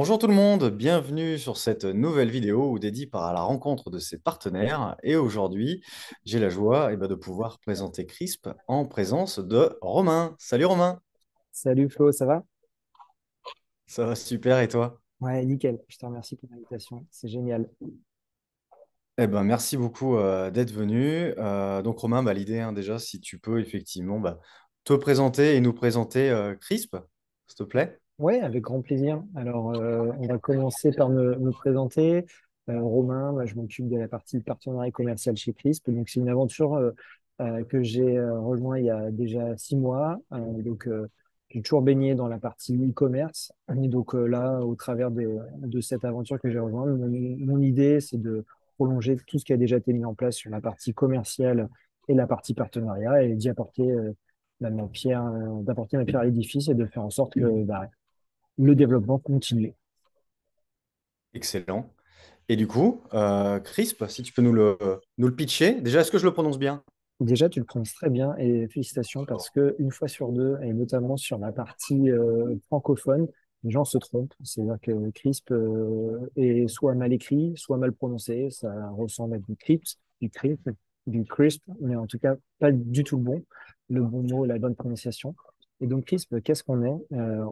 Bonjour tout le monde, bienvenue sur cette nouvelle vidéo où dédiée à la rencontre de ses partenaires. Et aujourd'hui, j'ai la joie de pouvoir présenter Crisp en présence de Romain. Salut Romain, Salut Flo, ça va? ça va super et toi? Ouais, nickel. Je te remercie pour l'invitation. C'est génial. Merci beaucoup d'être venu. Donc Romain, l'idée déjà, si tu peux effectivement te présenter et nous présenter Crisp, s'il te plaît. Ouais, avec grand plaisir. Alors, on va commencer par me présenter. Romain, moi, je m'occupe de la partie partenariat commercial chez Crisp. Donc, c'est une aventure que j'ai rejoint il y a déjà 6 mois. J'ai toujours baigné dans la partie e-commerce. Et donc, là, au travers de cette aventure que j'ai rejointe, mon idée, c'est de prolonger tout ce qui a déjà été mis en place sur la partie commerciale et la partie partenariat et d'y apporter ma pierre, d'apporter ma pierre à l'édifice et de faire en sorte que le développement continue. Excellent. Et du coup, Crisp, si tu peux nous le pitcher, déjà, est-ce que je le prononce bien? Déjà, tu le prononces très bien et félicitations parce que une fois sur deux, et notamment sur la partie francophone, les gens se trompent. C'est-à-dire que CRISP est soit mal écrit, soit mal prononcé. Ça ressemble à du CRISP, mais en tout cas, pas du tout le bon mot, la bonne prononciation. Et donc, CRISP, qu'est-ce qu'on est?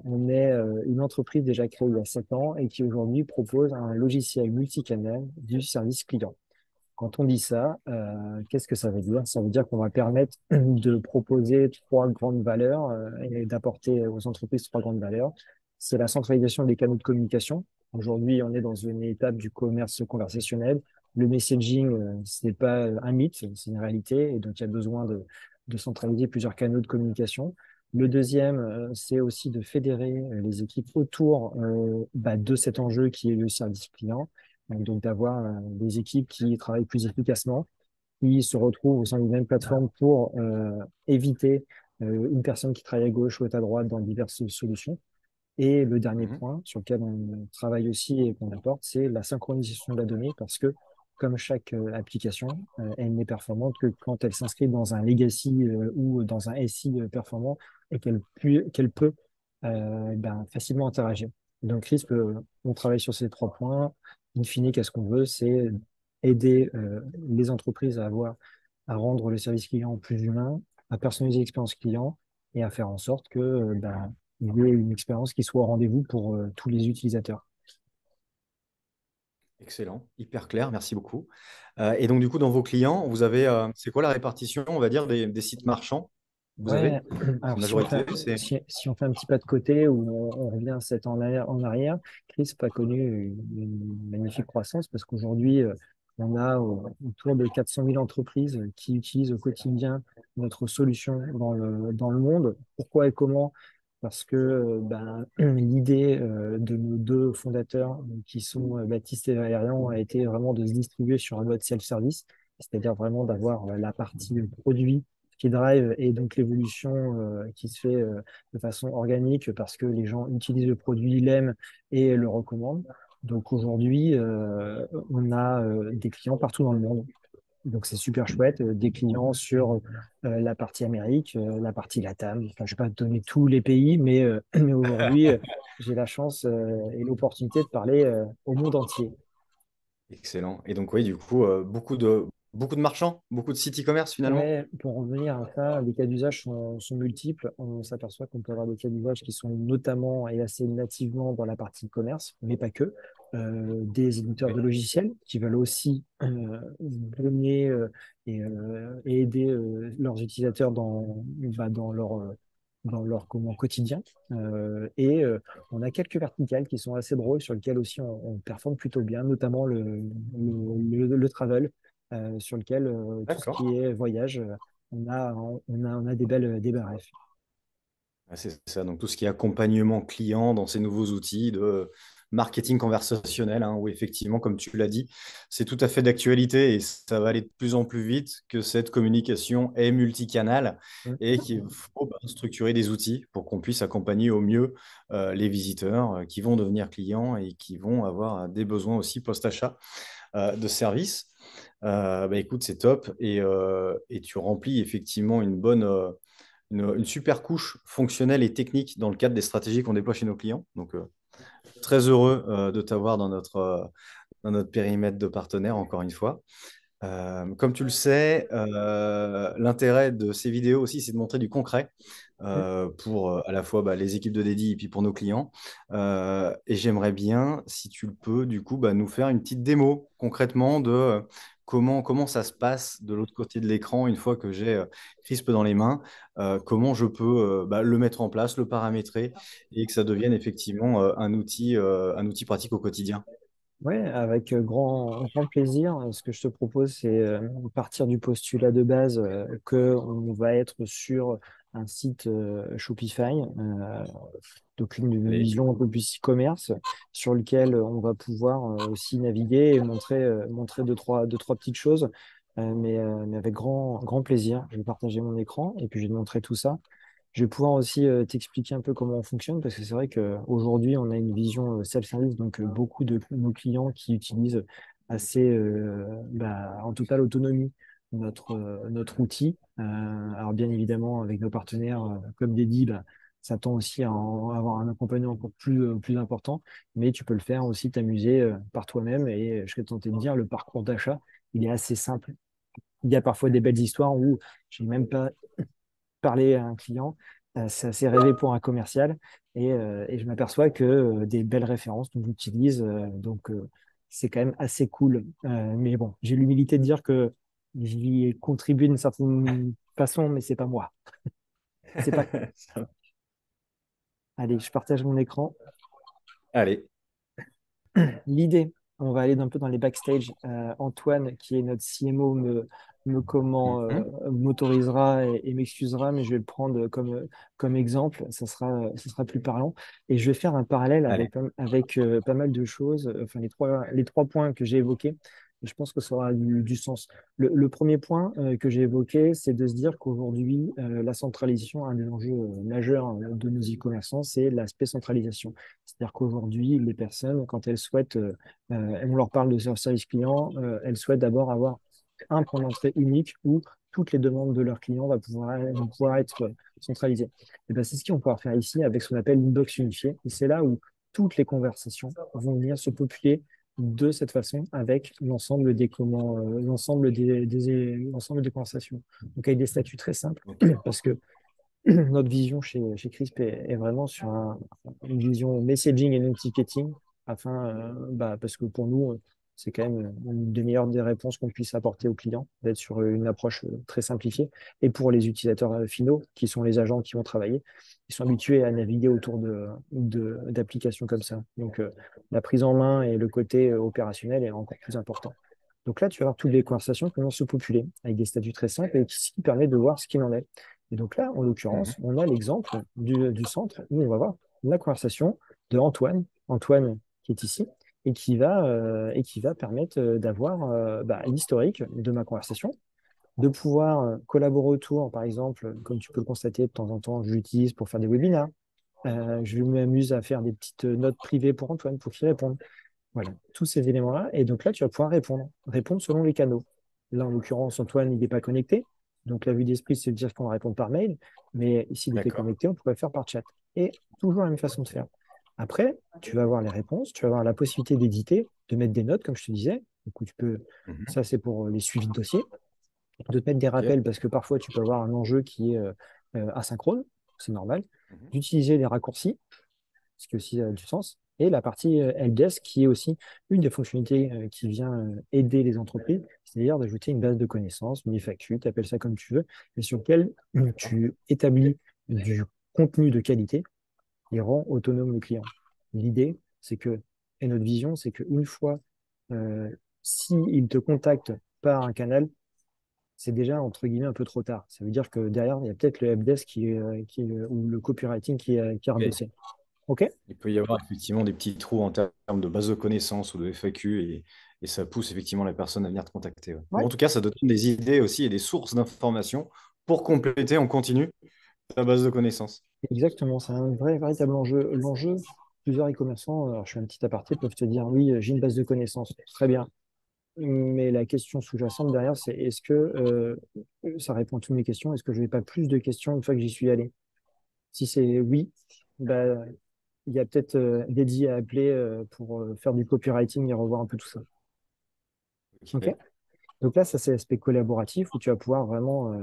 On est une entreprise déjà créée il y a 7 ans et qui aujourd'hui propose un logiciel multicanal du service client. Quand on dit ça, qu'est-ce que ça veut dire? Ça veut dire qu'on va permettre de proposer trois grandes valeurs et d'apporter aux entreprises trois grandes valeurs. C'est la centralisation des canaux de communication. Aujourd'hui, on est dans une étape du commerce conversationnel. Le messaging, ce n'est pas un mythe, c'est une réalité. Et donc, il y a besoin de centraliser plusieurs canaux de communication. Le deuxième, c'est aussi de fédérer les équipes autour de cet enjeu qui est le service client. Donc, d'avoir des équipes qui travaillent plus efficacement, qui se retrouvent au sein d'une même plateforme pour éviter une personne qui travaille à gauche ou à droite dans diverses solutions. Et le dernier Mhm. point sur lequel on travaille aussi et qu'on apporte, c'est la synchronisation de la donnée parce que, comme chaque application, elle n'est performante que quand elle s'inscrit dans un legacy ou dans un SI performant et qu'elle peut facilement interagir. Donc, RISP, on travaille sur ces trois points. In fine, qu'est-ce qu'on veut? C'est aider les entreprises à rendre le service client plus humain, à personnaliser l'expérience client et à faire en sorte que il y ait une expérience qui soit au rendez-vous pour tous les utilisateurs. Excellent, hyper clair, merci beaucoup. Et donc, du coup, dans vos clients, vous avez, c'est quoi la répartition, on va dire, des sites marchands que vous Ouais, avez? C'est alors majorité, c'est... si on fait un petit pas de côté ou on revient 7 ans en arrière, Crisp a connu une magnifique croissance parce qu'aujourd'hui, on a autour de 400 000 entreprises qui utilisent au quotidien notre solution dans le monde. Pourquoi et comment? Parce que l'idée de nos deux fondateurs, qui sont Baptiste et Valérian, a été vraiment de se distribuer sur un mode self-service, c'est-à-dire vraiment d'avoir la partie produit qui drive et donc l'évolution qui se fait de façon organique parce que les gens utilisent le produit, l'aiment et le recommandent. Donc aujourd'hui, on a des clients partout dans le monde. Donc c'est super chouette, des clients sur la partie Amérique, la partie LATAM. Enfin, je ne vais pas te donner tous les pays, mais, mais aujourd'hui, j'ai la chance et l'opportunité de parler au monde entier. Excellent. Et donc, oui, du coup, beaucoup de marchands, beaucoup de sites e-commerce finalement. Ouais, pour en revenir à ça, les cas d'usage sont multiples. On s'aperçoit qu'on peut avoir des cas d'usage qui sont notamment et assez nativement dans la partie e-commerce, mais pas que. Des éditeurs de Oui. logiciels qui veulent aussi donner et aider leurs utilisateurs dans leur comment, quotidien. On a quelques verticales qui sont assez drôles sur lesquelles aussi on performe plutôt bien, notamment le travel sur lequel tout ce D'accord. qui est voyage, on a des belles refs. Ouais, c'est ça, donc tout ce qui est accompagnement client dans ces nouveaux outils de marketing conversationnel, hein, où effectivement, comme tu l'as dit, c'est tout à fait d'actualité et ça va aller de plus en plus vite que cette communication est multicanale et qu'il faut structurer des outils pour qu'on puisse accompagner au mieux les visiteurs qui vont devenir clients et qui vont avoir des besoins aussi post-achat de services. Écoute, c'est top et tu remplis effectivement une super couche fonctionnelle et technique dans le cadre des stratégies qu'on déploie chez nos clients. Donc, très heureux de t'avoir dans notre périmètre de partenaire, encore une fois. Comme tu le sais, l'intérêt de ces vidéos aussi, c'est de montrer du concret pour à la fois les équipes de dédi et puis pour nos clients. Et j'aimerais bien, si tu le peux, du coup, nous faire une petite démo concrètement de comment ça se passe de l'autre côté de l'écran une fois que j'ai Crisp dans les mains, comment je peux le mettre en place, le paramétrer et que ça devienne effectivement un outil pratique au quotidien. Oui, avec grand plaisir. Ce que je te propose, c'est partir du postulat de base que on va être sur un site Shopify, donc une Allez. vision un peu plus e-commerce, sur lequel on va pouvoir aussi naviguer et montrer deux, trois petites choses, mais avec grand plaisir. Je vais partager mon écran et puis je vais te montrer tout ça. Je vais pouvoir aussi t'expliquer un peu comment on fonctionne parce que c'est vrai qu'aujourd'hui, on a une vision self-service, donc beaucoup de nos clients qui utilisent assez en totale autonomie notre outil. Alors bien évidemment, avec nos partenaires comme Dedi, ça tend aussi à avoir un accompagnement encore plus important, mais tu peux le faire aussi, t'amuser par toi-même et je serais tenté de dire, le parcours d'achat, il est assez simple. Il y a parfois des belles histoires où j'ai même pas parler à un client, c'est assez rêvé pour un commercial et je m'aperçois que des belles références nous utilisent, c'est quand même assez cool. Mais bon, j'ai l'humilité de dire que j'y ai contribué d'une certaine façon, mais c'est pas moi. C'est pas. Allez, je partage mon écran. Allez. L'idée, on va aller un peu dans les backstage. Antoine, qui est notre CMO, m'autorisera et m'excusera, mais je vais le prendre comme exemple. Ça sera plus parlant. Et je vais faire un parallèle Allez. avec pas mal de choses. Enfin, les trois points que j'ai évoqués. Et je pense que ça aura du sens. Le premier point que j'ai évoqué, c'est de se dire qu'aujourd'hui, la centralisation, un des enjeux majeurs de nos e-commerçants, c'est l'aspect centralisation. C'est-à-dire qu'aujourd'hui, les personnes, quand elles souhaitent, on leur parle de service client, elles souhaitent d'abord avoir un point d'entrée unique où toutes les demandes de leurs clients vont pouvoir être centralisées. Et ben, c'est ce qu'on va pouvoir faire ici avec ce qu'on appelle l'inbox unifié. Et c'est là où toutes les conversations vont venir se populer de cette façon avec l'ensemble des conversations. Donc avec des statuts très simples Ok. parce que notre vision chez Crisp est vraiment sur une vision messaging et non ticketing, parce que pour nous, c'est quand même une des meilleures des réponses qu'on puisse apporter aux clients, d'être sur une approche très simplifiée. Et pour les utilisateurs finaux, qui sont les agents qui vont travailler, ils sont habitués à naviguer autour d'applications comme ça. Donc, la prise en main et le côté opérationnel est encore plus important. Donc là, tu vas avoir toutes les conversations qui vont se populer avec des statuts très simples et qui permet de voir ce qu'il en est. Et donc là, en l'occurrence, Mhm. on a l'exemple du centre où on va voir la conversation de Antoine qui est ici, et qui va permettre d'avoir l'historique de ma conversation, de pouvoir collaborer autour, par exemple, comme tu peux le constater de temps en temps, je l'utilise pour faire des webinars. Je m'amuse à faire des petites notes privées pour Antoine pour qu'il réponde. Voilà, tous ces éléments-là. Et donc là, tu vas pouvoir répondre selon les canaux. Là, en l'occurrence, Antoine, il n'est pas connecté. Donc la vue d'esprit, c'est de dire qu'on va répondre par mail. Mais s'il était D'accord. connecté, on pourrait faire par chat. Et toujours la même façon de faire. Après, tu vas avoir les réponses, tu vas avoir la possibilité d'éditer, de mettre des notes, comme je te disais. Du coup, Mhm. ça, c'est pour les suivis de dossier, de te mettre des Ok. rappels parce que parfois, tu peux avoir un enjeu qui est asynchrone, c'est normal. Mhm. D'utiliser les raccourcis, ce qui aussi a du sens. Et la partie helpdesk, qui est aussi une des fonctionnalités qui vient aider les entreprises, c'est-à-dire d'ajouter une base de connaissances, une FAQ, tu appelles ça comme tu veux, mais sur lequel D'accord. tu établis du contenu de qualité et rend autonome le client. L'idée, c'est que, et notre vision, c'est qu'une fois, euh, s'il te contacte par un canal, c'est déjà entre guillemets un peu trop tard. Ça veut dire que derrière, il y a peut-être le helpdesk ou le copywriting qui a un Ok. dossier. OK? Il peut y avoir effectivement des petits trous en termes de base de connaissances ou de FAQ et ça pousse effectivement la personne à venir te contacter. Ouais. Bon, Ouais. en tout cas, ça te donne des idées aussi et des sources d'informations pour compléter en continu ta base de connaissances. Exactement, c'est un véritable enjeu. L'enjeu, plusieurs e-commerçants, alors je fais un petit aparté, peuvent te dire, oui, j'ai une base de connaissances. Très bien. Mais la question sous-jacente derrière, c'est est-ce que ça répond à toutes mes questions? Est-ce que je n'ai pas plus de questions une fois que j'y suis allé? Si c'est oui, bah, il y a peut-être dédié à appeler pour faire du copywriting et revoir un peu tout ça. OK? Ok. Donc là, ça, c'est l'aspect collaboratif où tu vas pouvoir vraiment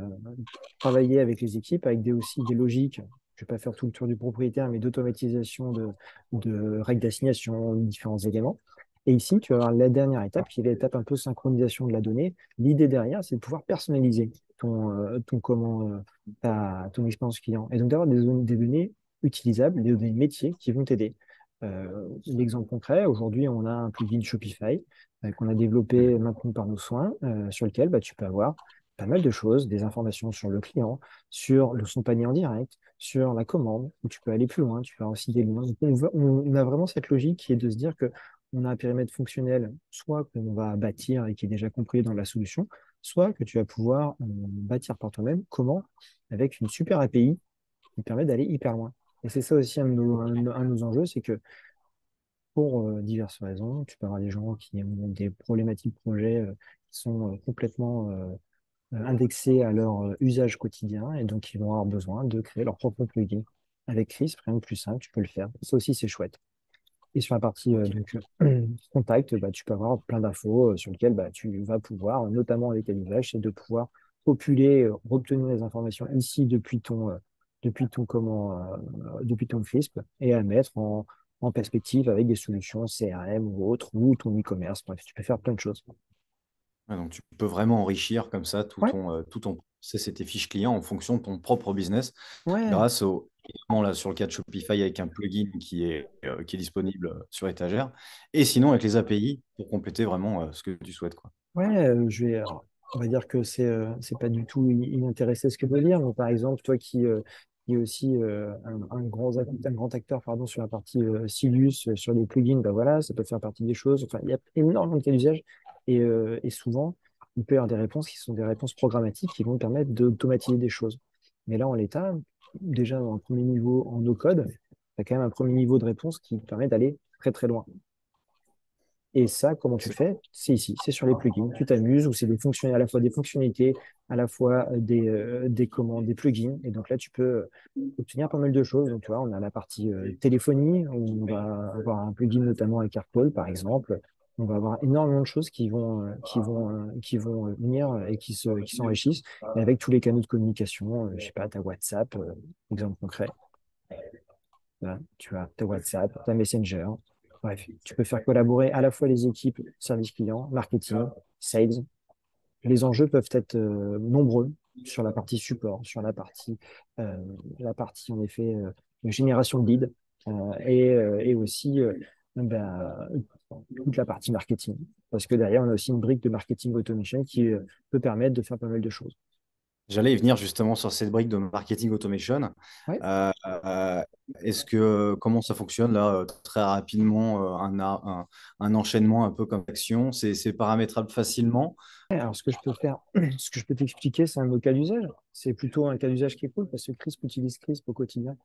travailler avec les équipes, avec aussi des logiques. Je ne vais pas faire tout le tour du propriétaire, mais d'automatisation de règles d'assignation, différents éléments. Et ici, tu vas avoir la dernière étape, qui est l'étape un peu synchronisation de la donnée. L'idée derrière, c'est de pouvoir personnaliser ton expérience client. Et donc d'avoir des données utilisables, des données métiers qui vont t'aider. L'exemple concret, aujourd'hui, on a un plugin Shopify qu'on a développé et maintenu par nos soins, sur lequel tu peux avoir pas mal de choses, des informations sur le client, sur son panier en direct, sur la commande, où tu peux aller plus loin, tu peux avoir aussi des liens. Donc, on a vraiment cette logique qui est de se dire que on a un périmètre fonctionnel, soit qu'on va bâtir et qui est déjà compris dans la solution, soit que tu vas pouvoir bâtir par toi-même. Comment? Avec une super API qui permet d'aller hyper loin. Et c'est ça aussi un de nos enjeux, c'est que pour diverses raisons. Tu peux avoir des gens qui ont des problématiques projets qui sont complètement indexés à leur usage quotidien et donc ils vont avoir besoin de créer leur propre plugin. Avec Crisp, rien de plus simple, tu peux le faire. Ça aussi, c'est chouette. Et sur la partie Ok. contact, tu peux avoir plein d'infos sur lesquelles tu vas pouvoir, notamment avec l'usage, c'est de pouvoir populer, obtenir les informations ici depuis ton Crisp et à mettre en perspective avec des solutions CRM ou autres, ou ton e-commerce. Bref, tu peux faire plein de choses. Ouais, donc tu peux vraiment enrichir comme ça Ouais, tout ton process et tes fiches clients en fonction de ton propre business ouais, grâce au, évidemment, là, sur le cas de Shopify avec un plugin qui est disponible sur étagère et sinon avec les API pour compléter vraiment ce que tu souhaites, quoi. ouais, on va dire que c'est pas du tout inintéressé ce que je veux dire. Mais par exemple, toi qui est aussi un grand acteur pardon, sur la partie Silius, sur les plugins, bah voilà, ça peut faire partie des choses. Enfin, il y a énormément de cas d'usage et souvent, il peut y avoir des réponses qui sont des réponses programmatiques qui vont permettre d'automatiser des choses. Mais là, en l'état, déjà, dans un premier niveau en no-code, tu as quand même un premier niveau de réponse qui permet d'aller très très loin. Et ça, comment tu le C'est fais? C'est ici, c'est sur les plugins. Tu t'amuses ou c'est des fonctions, à la fois des fonctionnalités, à la fois des commandes, des plugins. Et donc là, tu peux obtenir pas mal de choses. Donc tu vois, on a la partie téléphonie, où on va avoir un plugin notamment avec AirCall, par exemple. On va avoir énormément de choses qui vont venir et qui s'enrichissent. Et avec tous les canaux de communication, je sais pas, ta WhatsApp, exemple concret. Là, tu as ta WhatsApp, ta Messenger. Bref, tu peux faire collaborer à la fois les équipes service client, marketing, sales. Les enjeux peuvent être nombreux sur la partie support, sur la partie en effet génération de leads et aussi ben, toute la partie marketing. Parce que derrière, on a aussi une brique de marketing automation qui peut permettre de faire pas mal de choses. J'allais y venir justement sur cette brique de marketing automation. Ouais. Euh, comment ça fonctionne là, très rapidement, un enchaînement un peu comme action, c'est paramétrable facilement. Alors, ce que je peux faire, ce que je peux t'expliquer, c'est un autre cas d'usage. C'est plutôt un cas d'usage qui est cool parce que Crisp utilise Crisp au quotidien.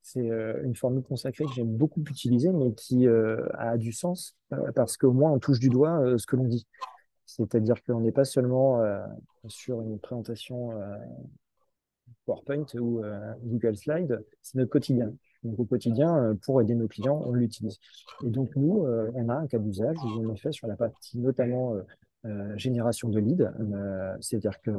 C'est une formule consacrée que j'aime beaucoup utiliser, mais qui a du sens parce qu'au moins on touche du doigt ce que l'on dit. C'est-à-dire qu'on n'est pas seulement sur une présentation PowerPoint ou Google Slide, c'est notre quotidien. Donc au quotidien, pour aider nos clients, on l'utilise. Et donc nous, on a un cas d'usage où on est fait sur la partie notamment génération de leads. C'est-à-dire que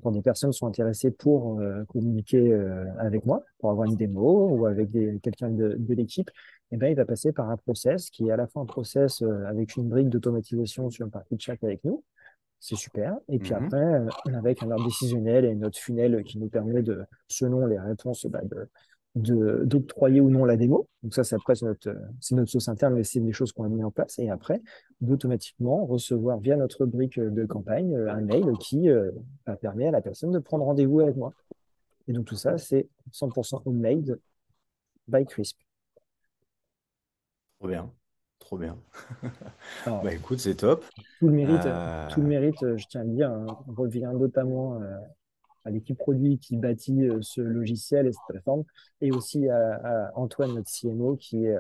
quand des personnes sont intéressées pour communiquer avec moi, pour avoir une démo ou avec quelqu'un de l'équipe, eh ben, il va passer par un process qui est à la fois un process avec une brique d'automatisation sur une partie de chat avec nous, c'est super. Et puis Mhm. après, avec un ordre décisionnel et notre funnel qui nous permet de, selon les réponses, d'octroyer ou non la démo. Donc ça, c'est après, c'est notre sauce interne, mais c'est des choses qu'on a mis en place. Et après, d'automatiquement recevoir via notre brique de campagne un mail qui permet à la personne de prendre rendez-vous avec moi. Et donc tout ça, c'est 100% homemade by Crisp. Trop bien, trop bien. Alors, Bah écoute, c'est top. tout le mérite, tout le Euh, mérite, je tiens à le dire, hein, revient notamment à l'équipe produit qui bâtit ce logiciel et cette plateforme, et aussi à Antoine, notre CMO, qui est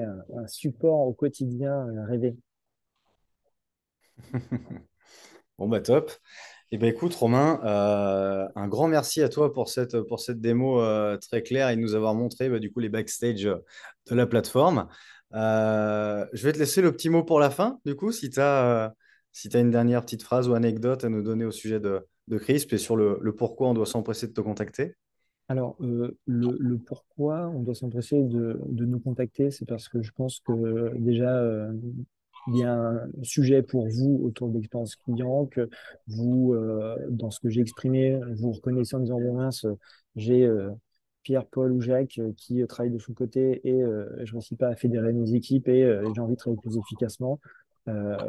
un support au quotidien rêvé. Bon, bah top. Eh ben, écoute, Romain, un grand merci à toi pour cette démo très claire et de nous avoir montré bah, du coup les backstage de la plateforme. Je vais te laisser le petit mot pour la fin, du coup, si tu une dernière petite phrase ou anecdote à nous donner au sujet de Crisp et sur le pourquoi on doit s'empresser de te contacter. Alors, le pourquoi on doit s'empresser de nous contacter, c'est parce que je pense que déjà, il y a un sujet pour vous autour de l'expérience client, que vous, dans ce que j'ai exprimé, vous reconnaissez en disant, bon mince, j'ai Pierre, Paul ou Jacques qui travaillent de son côté et je ne réussis pas à fédérer mes équipes et j'ai envie de travailler plus efficacement.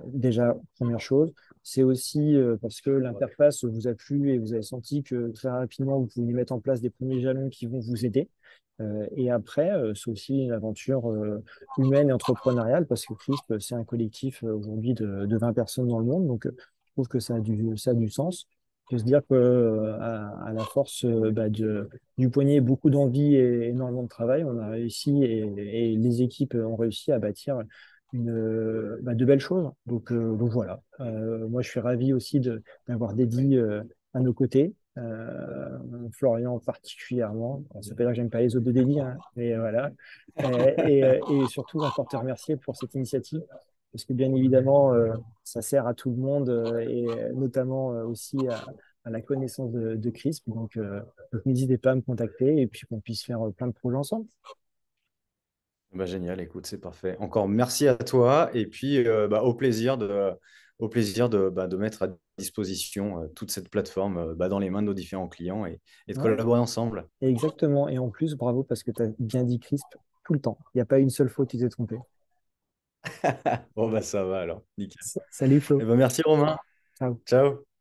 Déjà, première chose. C'est aussi parce que l'interface vous a plu et vous avez senti que très rapidement, vous pouvez mettre en place des premiers jalons qui vont vous aider. Et après, c'est aussi une aventure humaine et entrepreneuriale parce que CRISP, c'est un collectif aujourd'hui de 20 personnes dans le monde. Donc, je trouve que ça a du sens. Il faut se dire que, à la force du poignet, beaucoup d'envie et énormément de travail, on a réussi et les équipes ont réussi à bâtir de belles choses. Donc voilà. Moi, je suis ravi aussi d'avoir Dédi à nos côtés. Florian particulièrement. Bon, ça veut pas dire que j'aime pas les autres de Dédi, hein, mais voilà. Et surtout, encore te remercier pour cette initiative, parce que bien évidemment, ça sert à tout le monde et notamment aussi à la connaissance de CRISP. Donc n'hésitez pas à me contacter et puis qu'on puisse faire plein de projets ensemble. Bah, génial, écoute, c'est parfait. Encore merci à toi et puis bah, au plaisir de mettre à disposition toute cette plateforme bah, dans les mains de nos différents clients et de Ouais, collaborer ensemble. exactement. Et en plus, bravo parce que tu as bien dit CRISP tout le temps. Il n'y a pas une seule fois où tu t'es trompé. Bon, bah ça va alors, nickel. Salut Flo. Eh ben, merci Romain. Ciao. Ciao.